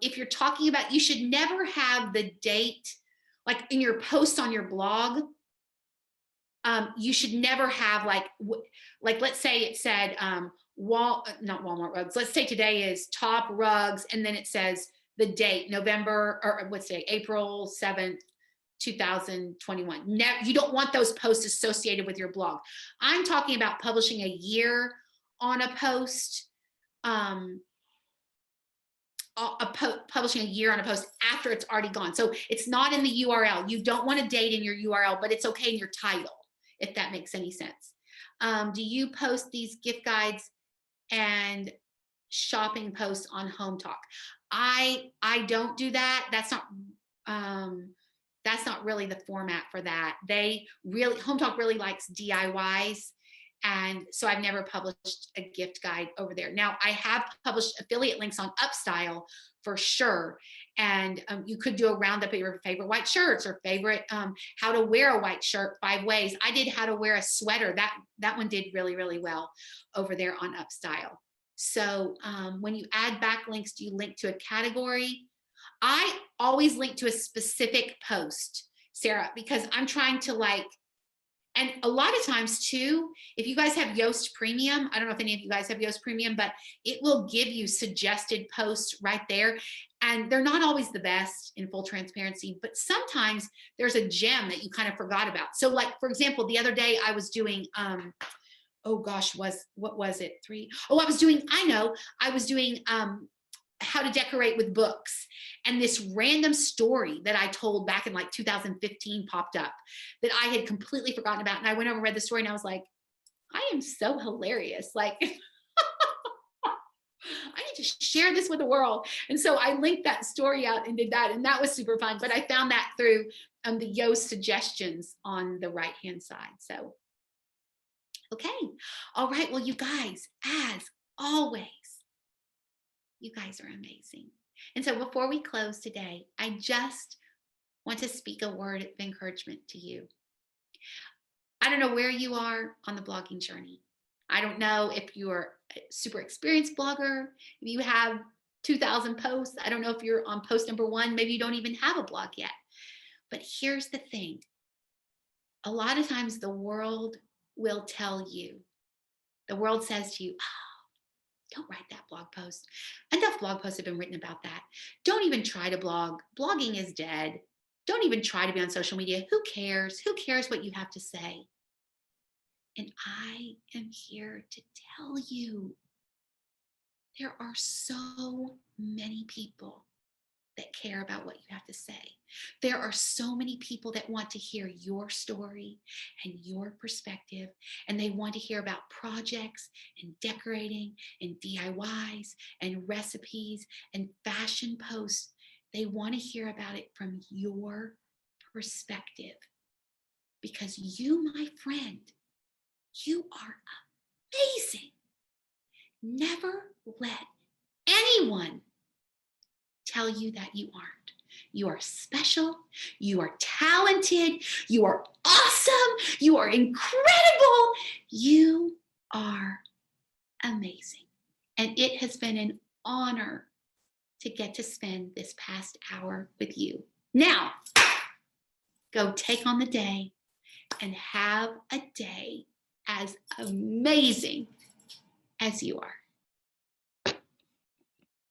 If you're talking about, you should never have the date, like in your post on your blog, you should never have like let's say it said not Walmart rugs. Let's say today is top rugs, and then it says the date November, or let's say April 7th, 2021. You don't want those posts associated with your blog. I'm talking about publishing a year on a post, publishing a year on a post after it's already gone. So it's not in the URL. You don't want a date in your URL, but it's okay in your title, if that makes any sense. Do you post these gift guides and shopping posts on Hometalk? I don't do that. That's not really the format for that. Hometalk really likes DIYs. And so I've never published a gift guide over there. Now, I have published affiliate links on Upstyle for sure. And you could do a roundup of your favorite white shirts or favorite how to wear a white shirt 5 ways. I did how to wear a sweater. That one did really, really well over there on Upstyle. So when you add backlinks, do you link to a category? I always link to a specific post, Sarah, because I'm trying to and a lot of times too, if you guys have Yoast Premium, I don't know if any of you guys have Yoast Premium, but it will give you suggested posts right there. And they're not always the best, in full transparency, but sometimes there's a gem that you kind of forgot about. So like, for example, the other day I was doing, what was it? I was doing how to decorate with books. And this random story that I told back in like 2015 popped up that I had completely forgotten about. And I went over and read the story and I was like, I am so hilarious. Like, I need to share this with the world. And so I linked that story out and did that. And that was super fun. But I found that through the Yoast suggestions on the right-hand side. So, okay. All right. Well, you guys, as always, you guys are amazing. And so before we close today, I just want to speak a word of encouragement to you. I don't know where you are on the blogging journey. I don't know if you're a super experienced blogger, if you have 2,000 posts. I don't know if you're on post number 1. Maybe you don't even have a blog yet. But here's the thing. A lot of times the world will tell you, the world says to you, don't write that blog post. Enough blog posts have been written about that. Don't even try to blog. Blogging is dead. Don't even try to be on social media. Who cares? Who cares what you have to say? And I am here to tell you, there are so many people that care about what you have to say. There are so many people that want to hear your story and your perspective, and they want to hear about projects and decorating and DIYs and recipes and fashion posts. They want to hear about it from your perspective, because you, my friend, you are amazing. Never let anyone tell you that you aren't. You are special. You are talented. You are awesome. You are incredible. You are amazing. And it has been an honor to get to spend this past hour with you. Now, go take on the day and have a day as amazing as you are.